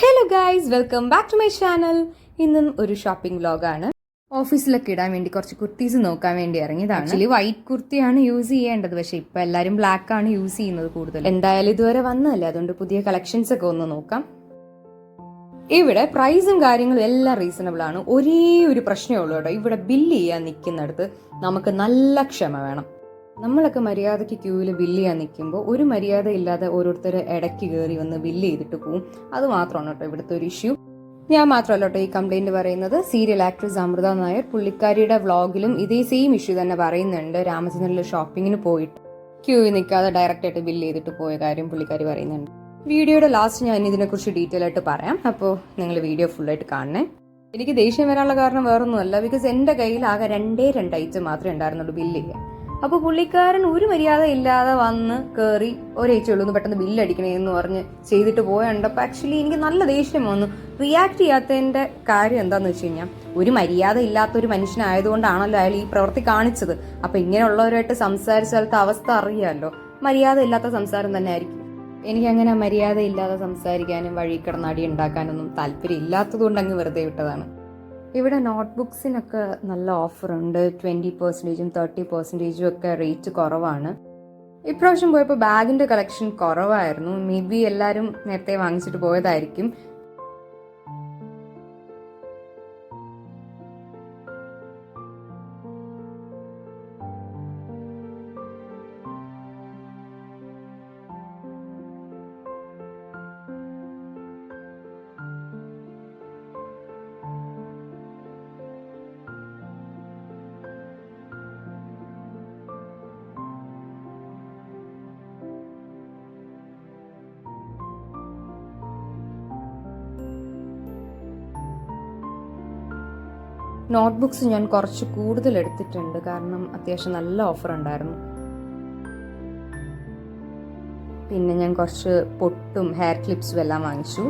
Hello guys, welcome back to my channel. ഇന്നും ഒരു shopping വ്ലോഗാണ്. ഓഫീസിലൊക്കെ ഇടാൻ വേണ്ടി കുറച്ച് കുർത്തീസ് നോക്കാൻ വേണ്ടി ഇറങ്ങിയതാണ്. ആക്ച്വലി വൈറ്റ് കുർത്തിയാണ് യൂസ് ചെയ്യേണ്ടത്, പക്ഷെ ഇപ്പൊ എല്ലാവരും ബ്ലാക്ക് ആണ് യൂസ് ചെയ്യുന്നത് കൂടുതൽ. എന്തായാലും ഇതുവരെ വന്നതല്ലേ, അതുകൊണ്ട് പുതിയ കളക്ഷൻസ് ഒക്കെ ഒന്ന് നോക്കാം. ഇവിടെ പ്രൈസും കാര്യങ്ങളും എല്ലാം റീസണബിൾ ആണ്. ഒരേ ഒരു പ്രശ്നമേ ഉള്ളൂ കേട്ടോ, ഇവിടെ ബില്ല് ചെയ്യാൻ നിൽക്കുന്നിടത്ത് നമുക്ക് നല്ല ക്ഷമ വേണം. നമ്മളൊക്കെ മര്യാദയ്ക്ക് ക്യൂവിൽ ബില്ല് ചെയ്യാൻ നിൽക്കുമ്പോൾ ഒരു മര്യാദ ഇല്ലാതെ ഓരോരുത്തർ ഇടയ്ക്ക് കയറി വന്ന് ബില്ല് ചെയ്തിട്ട് പോവും. അത് മാത്രമാണ് കേട്ടോ ഇവിടുത്തെ ഒരു ഇഷ്യൂ. ഞാൻ മാത്രമല്ല കേട്ടോ ഈ കംപ്ലൈന്റ് പറയുന്നത്. സീരിയൽ ആക്ട്രസ് അമൃത നായർ പുള്ളിക്കാരിയുടെ വ്ളോഗിലും ഇതേ സെയിം ഇഷ്യൂ തന്നെ പറയുന്നുണ്ട്. രാമചന്ദ്രനിൽ ഷോപ്പിങ്ങിന് പോയിട്ട് ക്യൂവിൽ നിൽക്കാതെ ഡയറക്റ്റ് ആയിട്ട് ബില്ല് ചെയ്തിട്ട് പോയ കാര്യം പുള്ളിക്കാരി പറയുന്നുണ്ട്. വീഡിയോയുടെ ലാസ്റ്റ് ഞാൻ ഇതിനെക്കുറിച്ച് ഡീറ്റെയിൽ ആയിട്ട് പറയാം, അപ്പോൾ നിങ്ങൾ വീഡിയോ ഫുള്ളായിട്ട് കാണണേ. എനിക്ക് ദേഷ്യം വരാനുള്ള കാരണം വേറൊന്നുമല്ല, ബിക്കോസ് എൻ്റെ കയ്യിൽ ആകെ രണ്ടേ ഐറ്റം മാത്രമേ ഉണ്ടായിരുന്നുള്ളൂ ബില്ല് ചെയ്യാൻ. അപ്പോൾ പുള്ളിക്കാരൻ ഒരു മര്യാദ ഇല്ലാതെ വന്ന് കയറി ഒരേച്ചുള്ളൂ പെട്ടെന്ന് ബില്ലടിക്കണേന്ന് പറഞ്ഞ് ചെയ്തിട്ട് പോയപ്പോൾ ആക്ച്വലി എനിക്ക് നല്ല ദേഷ്യം വന്നു. റിയാക്ട് ചെയ്യാത്തതിന്റെ കാര്യം എന്താന്ന് വെച്ച് കഴിഞ്ഞാൽ, ഒരു മര്യാദ ഇല്ലാത്ത ഒരു മനുഷ്യനായതുകൊണ്ടാണല്ലോ അയാൾ ഈ പ്രവൃത്തി കാണിച്ചത്. അപ്പൊ ഇങ്ങനെയുള്ളവരായിട്ട് സംസാരിച്ചാലത്തെ അവസ്ഥ അറിയാമല്ലോ, മര്യാദ ഇല്ലാത്ത സംസാരം തന്നെ ആയിരിക്കും. എനിക്കങ്ങനെ മര്യാദ ഇല്ലാതെ സംസാരിക്കാനും വഴി കിടന്ന് അടി ഉണ്ടാക്കാനൊന്നും താല്പര്യം ഇല്ലാത്തതുകൊണ്ട് അങ്ങ് വെറുതെ വിട്ടതാണ്. ഇവിടെ നോട്ട്ബുക്സിനൊക്കെ നല്ല ഓഫറുണ്ട്. 20%, 30% ഒക്കെ റേറ്റ് കുറവാണ്. ഇപ്രാവശ്യം പോയപ്പോൾ ബാഗിന്റെ കളക്ഷൻ കുറവായിരുന്നു. മേ ബി എല്ലാവരും നേരത്തെ വാങ്ങിച്ചിട്ട് പോയതായിരിക്കും. നോട്ട്ബുക്സ് ഞാൻ കുറച്ച് കൂടുതൽ എടുത്തിട്ടുണ്ട്, കാരണം അത്യാവശ്യം നല്ല ഓഫർ ഉണ്ടായിരുന്നു. പിന്നെ ഞാൻ കുറച്ച് പൊട്ടും ഹെയർ ക്ലിപ്സും എല്ലാം വാങ്ങിച്ചു.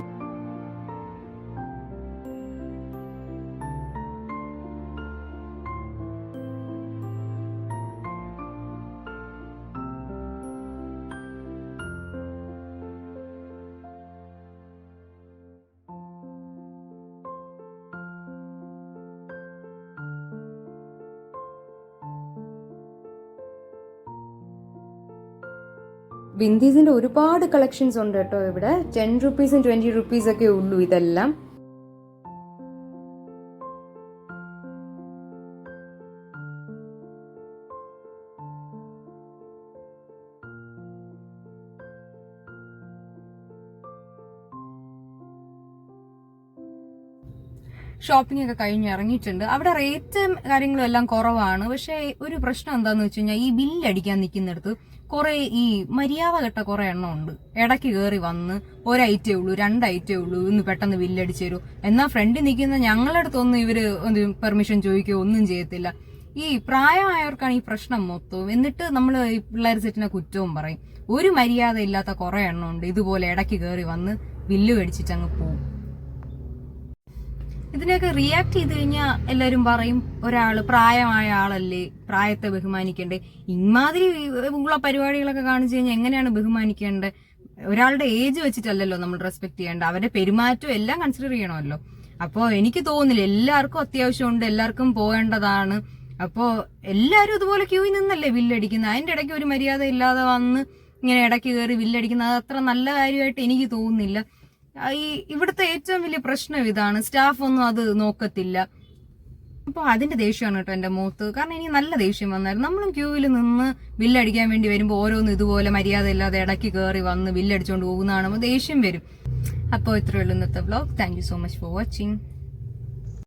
വിന്റീസിന്റെ ഒരുപാട് കളക്ഷൻസ് ഉണ്ട് കേട്ടോ ഇവിടെ. 10 rupees, 20 rupees ഒക്കെ ഉള്ളൂ ഇതെല്ലാം. ഷോപ്പിംഗ് ഒക്കെ കഴിഞ്ഞ് ഇറങ്ങിയിട്ടുണ്ട്. അവിടെ റേറ്റും കാര്യങ്ങളും എല്ലാം കുറവാണ്. പക്ഷെ ഒരു പ്രശ്നം എന്താന്ന് വെച്ച് കഴിഞ്ഞാൽ, ഈ ബില്ല് അടിക്കാൻ നിൽക്കുന്നിടത്ത് കുറെ ഈ മര്യാദ കെട്ട കുറെ എണ്ണം ഉണ്ട്. ഇടയ്ക്ക് കയറി വന്ന് ഒരൈറ്റേ ഉള്ളൂ, 2 ഐറ്റേ ഉള്ളൂ, ഇന്ന് പെട്ടെന്ന് ബില്ലടിച്ചു തരൂ. എന്നാൽ ഫ്രണ്ടിൽ നിൽക്കുന്ന ഞങ്ങളുടെ അടുത്തൊന്നും ഇവര് പെർമിഷൻ ചോദിക്കുകയോ ഒന്നും ചെയ്യത്തില്ല. ഈ പ്രായമായവർക്കാണ് ഈ പ്രശ്നം മൊത്തവും. എന്നിട്ട് നമ്മൾ ഈ പിള്ളേർ സെറ്റിനെ കുറ്റവും പറയും. ഒരു മര്യാദ ഇല്ലാത്ത കുറെ എണ്ണം ഉണ്ട് ഇതുപോലെ ഇടയ്ക്ക് കയറി വന്ന് ബില്ല് മേടിച്ചിട്ട് അങ്ങ് പോകും. ഇതിനൊക്കെ റിയാക്ട് ചെയ്ത് കഴിഞ്ഞാൽ എല്ലാവരും പറയും, ഒരാള് പ്രായമായ ആളല്ലേ, പ്രായത്തെ ബഹുമാനിക്കണ്ടേ. ഇമാതിരി ഉള്ള പരിപാടികളൊക്കെ കാണിച്ചു കഴിഞ്ഞാൽ എങ്ങനെയാണ് ബഹുമാനിക്കേണ്ടത്? ഒരാളുടെ ഏജ് വെച്ചിട്ടല്ലല്ലോ നമ്മൾ റെസ്പെക്ട് ചെയ്യേണ്ടത്, അവരുടെ പെരുമാറ്റവും എല്ലാം കൺസിഡർ ചെയ്യണമല്ലോ. അപ്പോൾ എനിക്ക് തോന്നുന്നില്ല, എല്ലാവർക്കും അത്യാവശ്യമുണ്ട്, എല്ലാവർക്കും പോകേണ്ടതാണ്. അപ്പോൾ എല്ലാവരും ഇതുപോലെ ക്യൂവിൽ നിന്നല്ലേ ബില്ലടിക്കുന്നത്. അതിന്റെ ഇടയ്ക്ക് ഒരു മര്യാദ ഇല്ലാതെ വന്ന് ഇങ്ങനെ ഇടയ്ക്ക് കയറി ബില്ലടിക്കുന്നത് അത് അത്ര നല്ല കാര്യമായിട്ട് എനിക്ക് തോന്നുന്നില്ല. ഇവിടുത്തെ ഏറ്റവും വലിയ പ്രശ്നം ഇതാണ്, സ്റ്റാഫ് ഒന്നും അത് നോക്കത്തില്ല. അപ്പോൾ അതിന്റെ ദേഷ്യമാണ് കേട്ടോ എന്റെ മുഖത്ത്. കാരണം എനിക്ക് നല്ല ദേഷ്യം വന്നായിരുന്നു. നമ്മളും ക്യൂവിൽ നിന്ന് ബില്ലടിക്കാൻ വേണ്ടി വരുമ്പോൾ ഓരോന്നും ഇതുപോലെ മര്യാദ ഇല്ലാതെ ഇടയ്ക്ക് കയറി വന്ന് ബില്ലടിച്ചുകൊണ്ട് പോകുന്നതാണ് ദേഷ്യം വരും. അപ്പോൾ ഇത്രയേ ഉള്ളൂ ഇന്നത്തെ vlog. Thank you so much for watching.